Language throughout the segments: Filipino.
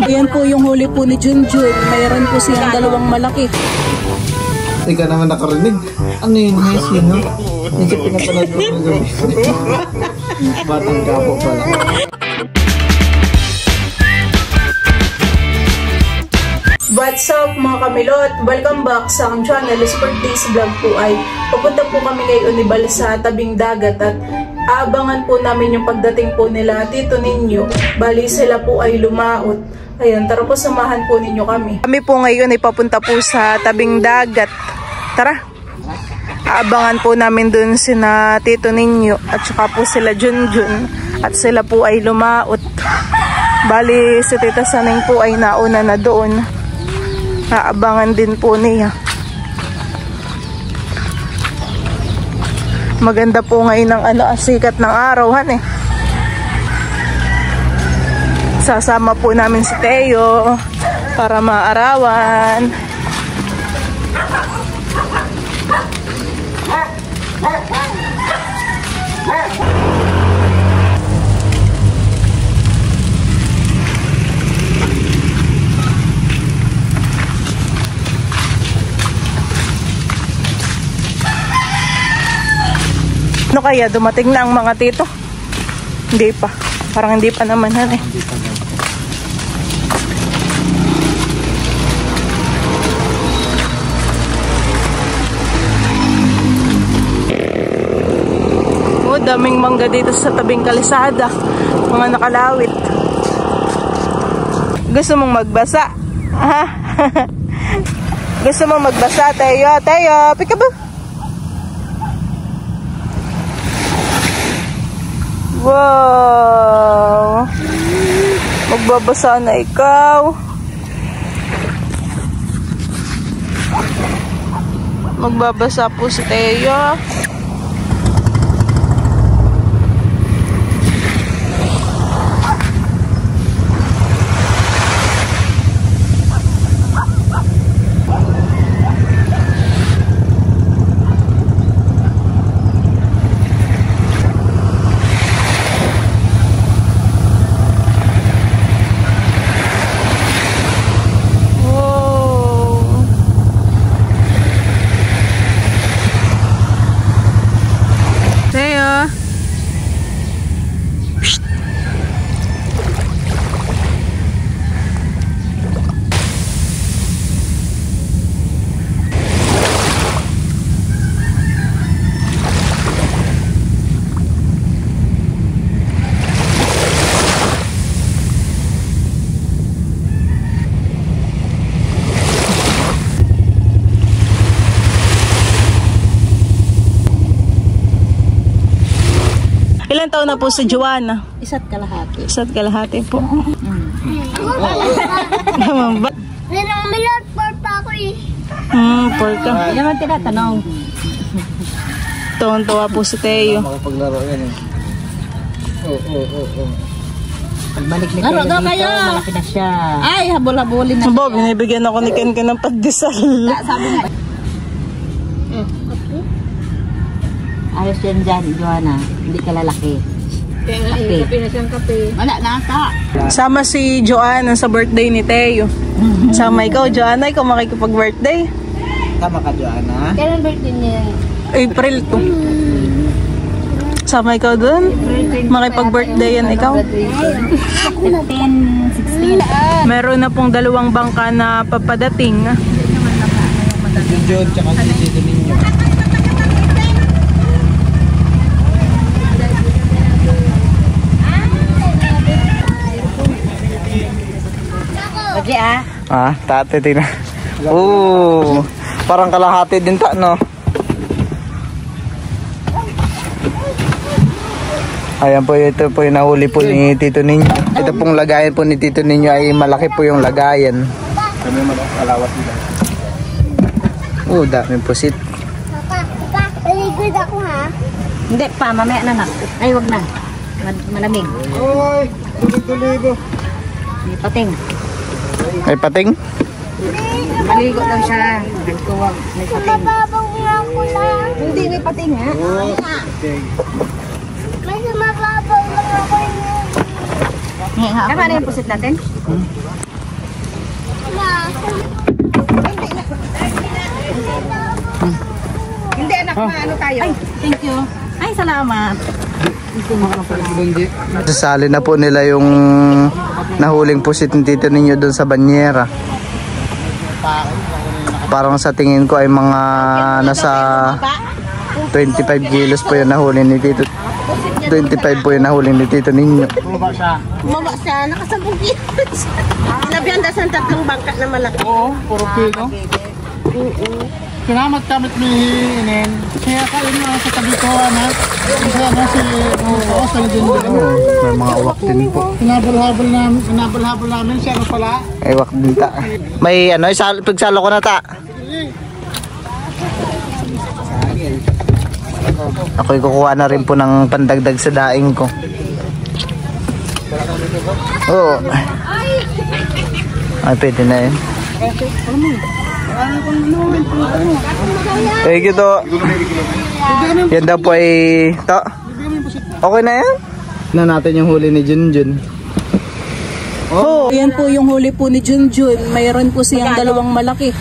Ayan po yung huli po ni Junjun. Mayroon po siyang dalawang malaki. Hindi ka naman nakarinig. Ano yun? Nice yun, no? Hindi ka pinapanood mo ng gabi. Batang kapo pala. What's up mga kamilot? Welcome back sa aking channel. For today's vlog po ay pupunta po kami ngayon Unibal sa tabing dagat at aabangan po namin yung pagdating po nila Tito Ninyo. Bali sila po ay lumaot. Ayan, tara po samahan po ninyo kami. Kami po ngayon ay papunta po sa tabing dagat. Tara! Aabangan po namin dun sina Tito Ninyo at saka po sila Junjun at sila po ay lumaot. Bali si Tita Saneng po ay nauna na doon. Aabangan din po niya. Maganda po ngayon ang sikat ng araw, han eh. Sasama po namin si Teo para maarawan. Ano kaya? Dumating na ang mga tito? Hindi pa. Parang hindi pa naman han eh. Oh, daming mangga dito sa tabing kalisada. Mga nakalawit. Gusto mong magbasa? Ha? Gusto mong magbasa? Teo, Teo, peekaboo. Wow! Magbabasa na ikaw. Magbabasa po si Teo. Ilan taon na po si Joanna? Isa't kalahati. Isa't kalahati po. Naman ba? Milot por pa ako eh. Por ka. Hindi naman tinatanong. Tuwan-tuwa po si Teo. Makapaglaro yan eh. Oo. Pagbalik ni Teo dito, malaki na siya. Ay, habol-habolin na siya. Binibigyan ako ni Ken ng pagdesal. Sabi nga. Ayos yan dyan, Joanna. Hindi ka lalaki. Kape na siyang kape. Wala na ata. Sama si Joanna sa birthday ni Teo. Sama ikaw, Joanna. Ikaw makikipag-birthday. Tama ka, Joanna. Kailan birthday niya? April 2. Sama ikaw dun? Makipag-birthday yan ikaw? 16. Meron na pong dalawang bangka na papadating. Junjun, tsaka si Tito Ninyo. Okay tate tingnan. Parang kalahati din ta, no? Ayan po, ito po yung nahuli po ni Tito Ninyo. Ito pong lagayan po ni Tito Ninyo ay malaki po yung lagayan. Kami malawat dito. Dami po sit. Papa, paligod ako ha? Hindi pa, mamaya na. Ay, wag na. Malamig. Oy, tuligo. May pating. May pating? Maligo lang siya. Nagtuwag. May pating. Mababaw lang ko lang. Hindi, may pating ha. Kasi mababaw lang ako yun. Kaka yung pusit natin? Hindi anak na ano tayo. Ay, thank you. Ay, salamat. Sasali na po nila yung nahuling pusit ng tito ninyo doon sa banyera. Parang sa tingin ko ay mga nasa 25 kilos po yung nahuli ni tito. 25 po yung nahuli ni tito ninyo. Bumaba siya, nakasabog kilos. Sinabihan na sa tatlong bangka na malaki. Oo, puro kilo. Salamat kamit ni Inen. Kaya kain mo sa tabi ko, anak. Kaya na si Buko, sa din din. May mga uwak din po. Hinabal-habal namin siya ano pala. Ay, uwak din ta. May ano, pagsalo ko na ta. Ako'y kukuha na rin po ng pandagdag sa daing ko. Oo. Ay, pwede na yun. Thank you to. Yan daw po ay to. Okay na yan? Na natin yung huli ni Junjun. Oh, yan po yung huli po ni Junjun. Mayroon po siyang dalawang malaki.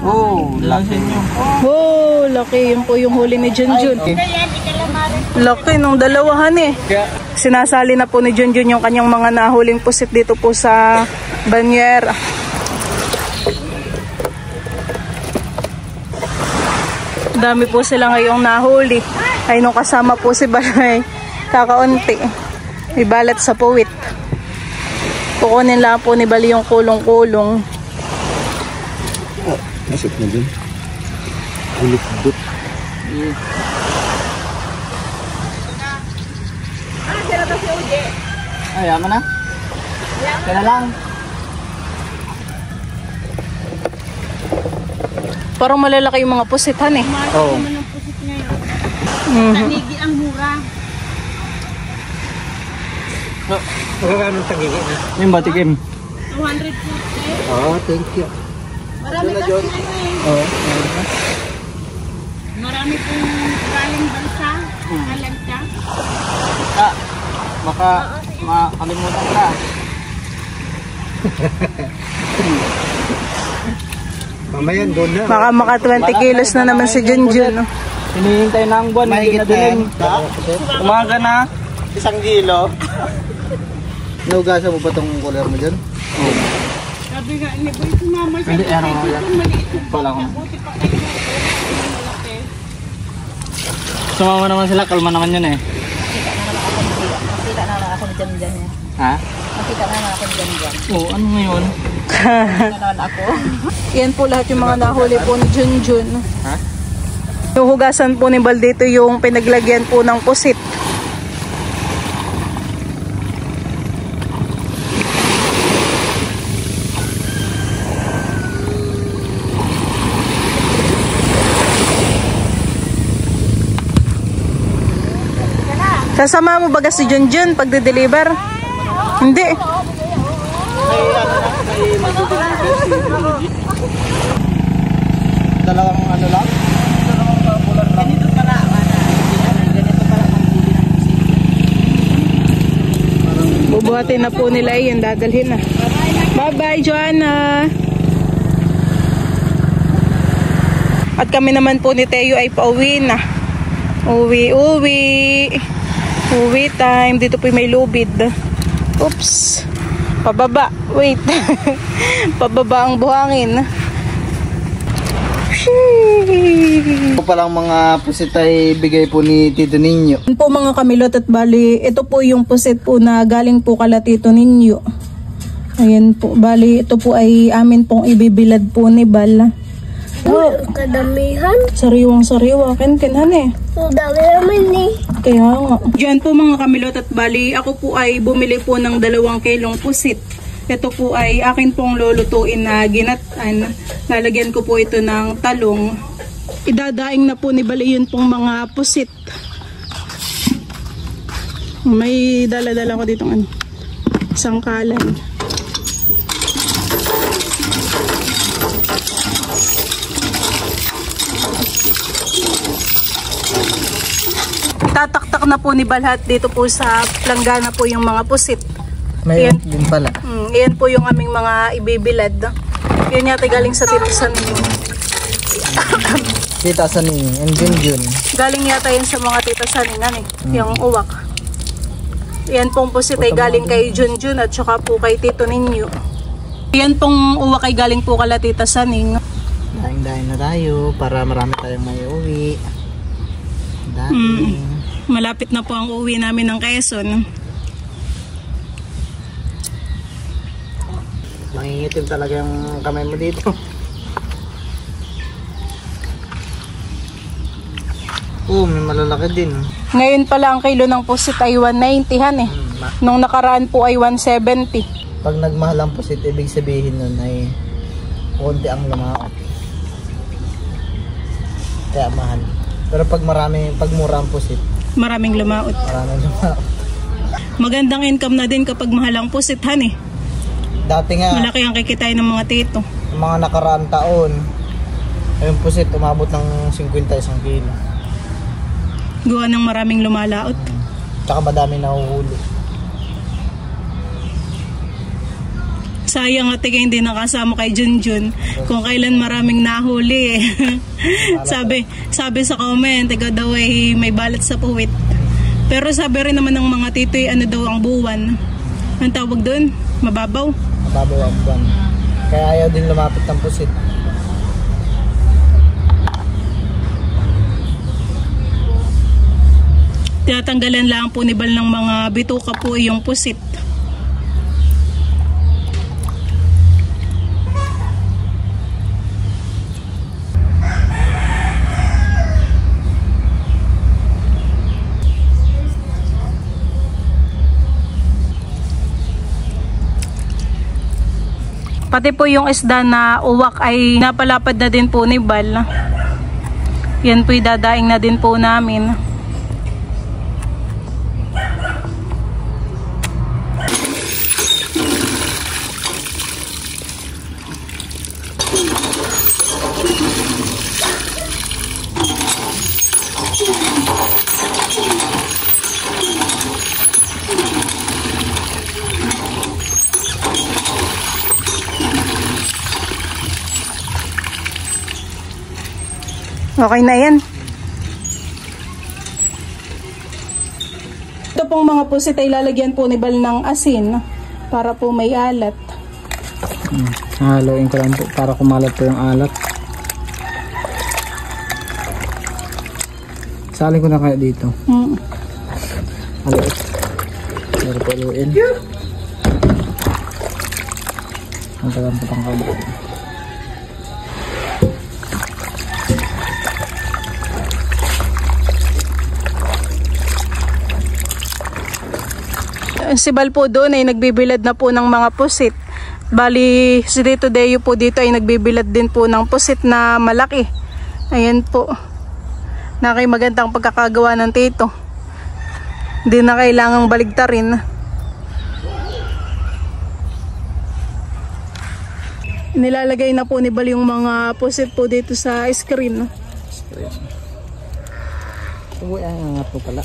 Oh, laki nyo. Oh, laki. Yan po yung huli ni Junjun. Laki nung dalawahan eh. Sinasali na po ni Junjun yung kanyang mga nahuling pusit dito po sa banyera. Dami po sila ngayong nahuli. Ay nung kasama po si Balay, kakaunti. May balat sa puwit. Kukunin lang po ni Bali yung kulong-kulong. Masip na dun. Ulit-dut. Ay, yaman na. Kaya na lang. Parang malalaki yung mga pusitan eh. Oo. Tanigi ang mura. Magkakano tagigi? Yung batikim. 200 po. Oh, thank you. Marami kasi Oo. marami pong galing bansa. Alam ka? Ah, baka makalimutan ka. Mamaya doon na. Baka maka 20 kilos na naman si Junjun. No? Hinihintay na ang buwan, hindi na dilim. Umaga na, 1 kilo. Naugasan mo ba itong color mo dyan? Oo. Sabi nga, ni Boy, sumama siya. Hindi, ano mo yan? Maliit yung Wala ko. buti pa kayo. Malaki. Sumama naman sila, kalma naman yun eh. Nakita na lang ako dyan eh. Ha? Nakita na lang ako dyan. Oo, ano ngayon? Nakita na ako. Yan po lahat yung mga nahuli po ni Junjun. Ha? Yung hugasan po ni Bal dito yung pinaglagyan po ng pusit. Sasama mo baga si Junjun pag de-deliver? Hindi. Dalawang ano lang? Dalawang bulan lang. Ganito pala. Ganito pala ang huli ng pusit. Bubuhatin na po nila yun. Dadalhin na. Bye-bye, Joanna. At kami naman po ni Teo ay pauwi na. Uwi time. Dito po may lubid. Oops. Pababa. Wait. Pababa ang buhangin. Ito palang mga pusit ay bigay po ni Tito Ninyo. Yan po mga kamilot at bali, ito po yung pusit po na galing po kala Tito Ninyo. Ayan po. Bali, ito po ay amin pong ibibilad po ni Bal. Oh, kadamihan. Sariwang-sariwa. Ken-kenhan eh. Ang dami naman eh. Kaya nga. Diyan po mga kamilot at bali, ako po ay bumili po ng 2 kilong pusit. Ito po ay akin pong lulutuin na ginatan. Lalagyan ko po ito ng talong. Idadaing na po ni Bali yun pong mga pusit. May dala-dala ko dito ano, sangkalan. Tataktak na po ni Balhat dito po sa planggana po yung mga pusit. May Yan. din pala. Yan po yung aming mga ibibilad. Yan yata galing sa titasan ninyo. Kita sa ni, and Junjun. Galing yata yan sa mga titasan ninyo yung uwak. Yan pong pusit ay galing kay Junjun at saka po kay Tito ninyo. Yan pong uwak ay galing po kala Tita Saning. Daing-daing na tayo para marami tayong may uwi. Daing. Malapit na po ang uwi namin ng Quezon. Mangingitim talaga yung kamay mo dito. May malalaki din. Ngayon pala ang kilo ng pusit ay 190 Nung nakaraan po ay 170. Pag nagmahal ang pusit, ibig sabihin nun ay konti ang lumaot. Kaya mahal. Pero pag mura ang pusit, Maraming lumaot. maraming lumaot. Magandang income na din kapag mahal ang pusit Dati nga, Malaki ang kikitain ng mga tito. yung mga nakaraang taon, yung pusit umabot ng 51 kilo. Gawa ng maraming lumalaot. Tsaka madami nahuhuli. Sayang at hindi nakasama kay Junjun kung kailan maraming nahuli sabi sa comment, ikaw daw ay may balat sa puwit. Pero sabi rin naman ng mga tito ano daw ang buwan. Ang tawag doon? Mababaw? Mababaw ang buwan. Kaya ayaw din lumapit ng pusit. Tinatanggalan lang po ni Bal ng mga bituka po yung pusit. Pati po yung isda na uwak ay napalapad na din po ni Bal. Yan po'y dadaing na din po namin. Okay na yan. Ito pong mga pusit ay lalagyan po ni Bal ng asin para po may alat. Haluin ko lang po para kumalat po yung alat. Salin ko na kaya dito. Haluin. Pero paluin. Ang tagang patang kaluin. Si Bal po doon ay nagbibilad na po ng mga pusit. Bali, si Tito Deo po dito ay nagbibilad din po ng pusit na malaki. Ayan po. Nakay magandang pagkakagawa ng tito. Hindi na kailangang baligtarin. Nilalagay na po ni Bal yung mga pusit po dito sa screen. Uy, ang nga po pala.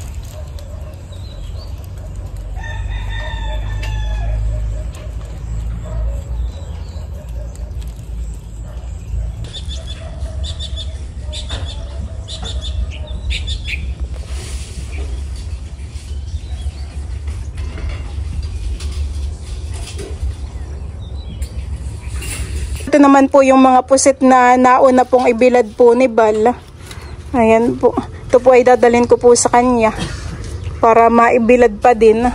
Ito naman po yung mga pusit na nauna pong ibilad po ni Bal. Ayan po. Ito po ay dadalhin ko po sa kanya para maibilad pa din.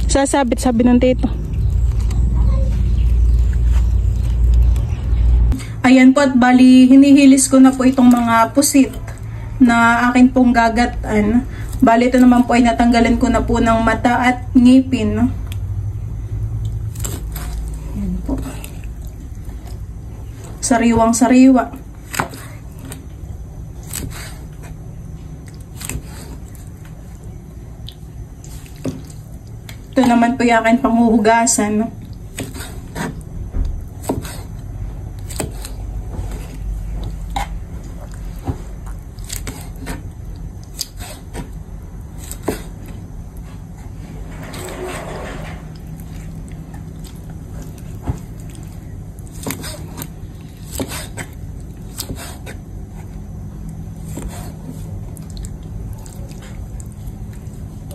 Sasabit sabi ng tito. Ayan po at bali hinihilis ko na po itong mga pusit na akin pong gagatan. Bali ito naman po ay natanggalan ko na po ng mata at ngipin. Ayan po. Sariwang sariwa. Ito naman po yung akin panghuhugasan.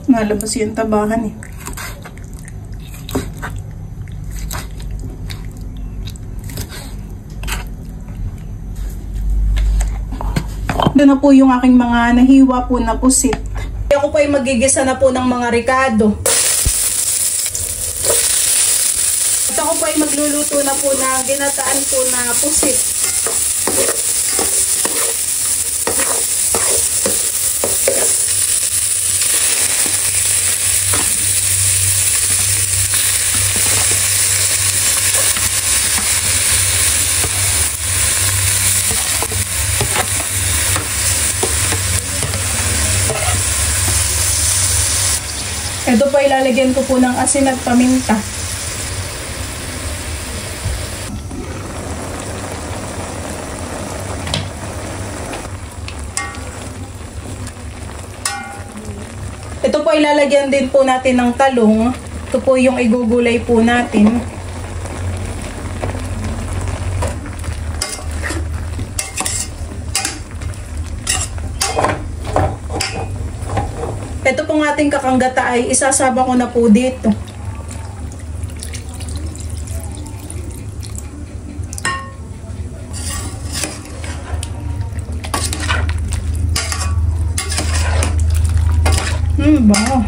Nalabas yung tabahan eh. Doon na po yung aking mga nahiwa po na pusit. Ako po ay magigisa na po ng mga ricado. At ako po ay magluluto na po ng ginataan po na pusit. Ito po ilalagyan ko po ng asin at paminta. Ito po ilalagyan din po natin ng talong. Ito po yung igugulay po natin. Ito pong ating kakanggata ay isasaba ko na po dito. Bango.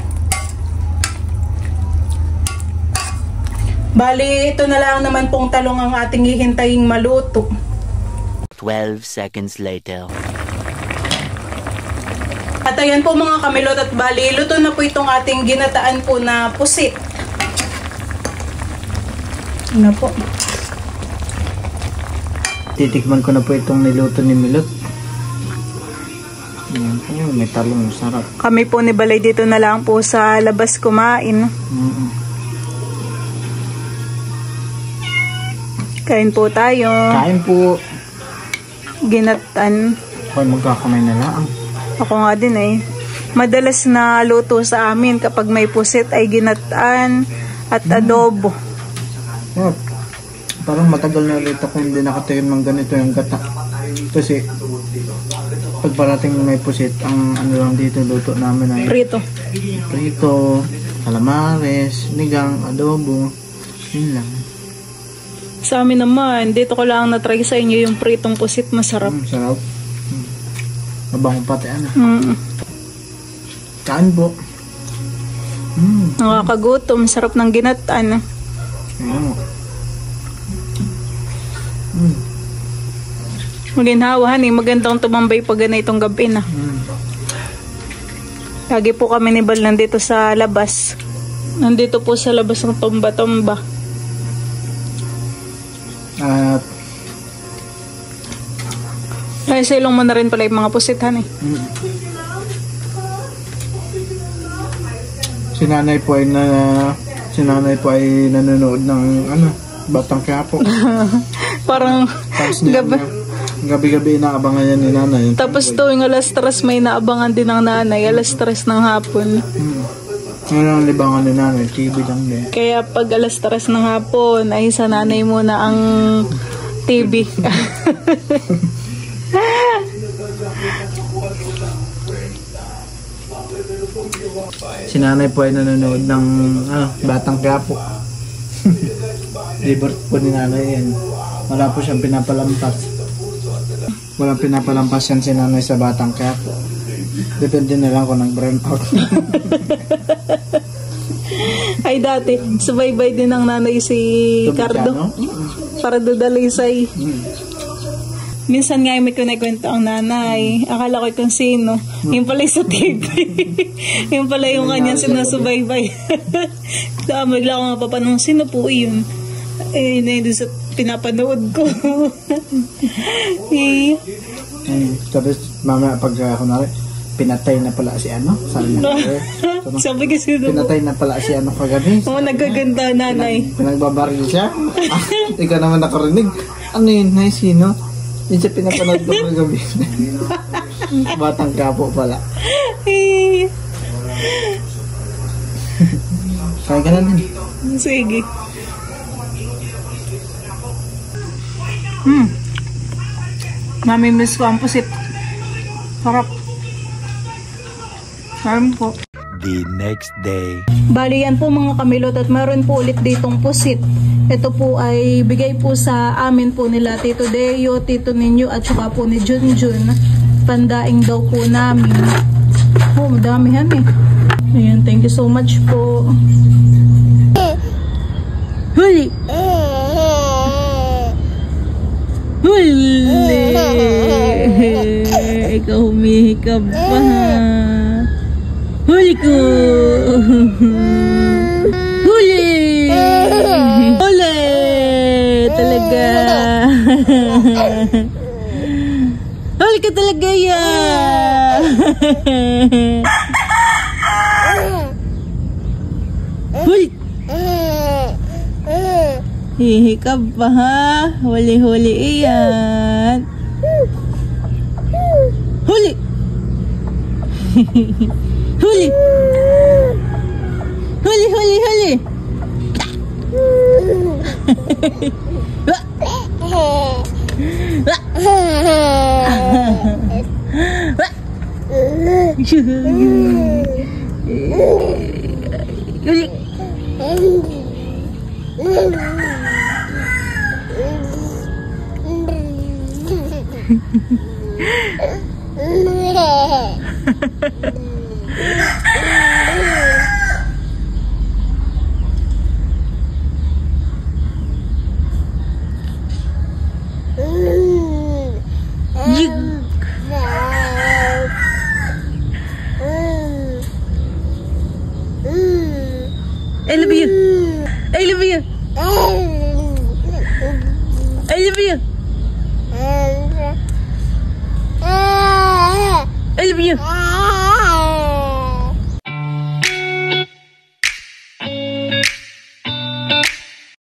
Bali, ito na lang naman pong talong ang ating hihintaying maluto. 12 seconds later. At ayan po mga kamilot at bali, luto na po itong ating ginataan po na pusit. Ano po? Titikman ko na po itong niluto ni Milot. Ayan po, may talong, sarap. Kami po ni Balay dito na lang po sa labas kumain. Kain po tayo. Kain po. Ginatan. Ako'y magkakamay na lang. Ako nga din eh. Madalas na luto sa amin kapag may pusit ay ginataan at adobo. Oh, parang matagal na ulit ako hindi nakatikim ng ganito yung gata. Kasi pag parating may pusit, ang ano lang dito luto namin ay Prito. prito, calamares, nigang, adobo. Yun lang. Sa amin naman, dito ko lang na-try sa inyo yung pritong pusit. Masarap. Sarap. Mabango pati ano. Kain po. Nakakagutom. Sarap ng ginataan. Maginhawahan eh. Magandang tumambay pag ganitong gabi na. Lagi po kami ni Bal nandito sa labas. Nandito po sa labas ng tomba-tomba. At ay, silong mo na rin pala yung mga pusithan eh. Si nanay po ay nanonood ng ano, Batang Quiapo. Parang gabi-gabi inaabangan yan ni nanay. Tapos tuwing alas 3 may naabangan din ng nanay, alas 3 ng hapon. Ngayon ang libangan ni nanay, TV lang din. Kaya pag alas 3 ng hapon ay sa nanay muna ang TV. Si nanay po ay nanonood ng Batang Quiapo. Favorite po ni nanay yan. Wala po siyang pinapalampas. Walang pinapalampas yan si nanay sa Batang Quiapo. Depende na lang kung nag-burn out. Ay dati, subaybay din ng nanay si Cardo. Para dudalisay. Minsan nga may kunikwento ang nanay. Akala ko kung sino. Yung pala sa TV. Yung pala yung kanyang sinusubaybay. Bigla ko mapapanong, sino po yun? Eh, na yun sa pinapanood ko. Tapos mamaya pag kunwari, pinatay na pala si ano? Sabi kasi pinatay na pala si ano kagabi. Oo, nagkaganda nanay. Pinagbabaril siya. Ikaw naman nakarinig. Ano yun? Nay, sino? Yun siya pinapanood ko kagabi. Batang Quiapo pala. Kaya ka na din. Sige. Namimiss ko ang pusit. Sarap. Sarap po. The next day. Bali yan po mga kamilot at meron po ulit ditong pusit. Ito po ay bigay po sa amin po nila Tito Deo, Tito Ninyo at saka po ni Junjun. Pandaing daw po namin. Oh, madamihan eh. Ayan, thank you so much po. Huli! Huli! Ikaw humihikab pa. Huli ko! Huli! Huli! Talaga! Huli ka talaga yan! Huli! Hihikab pa ha? Huli-huli iyan! Huli! Huli! Huli, huli, huli! I love you. I love you. I love you. I love you.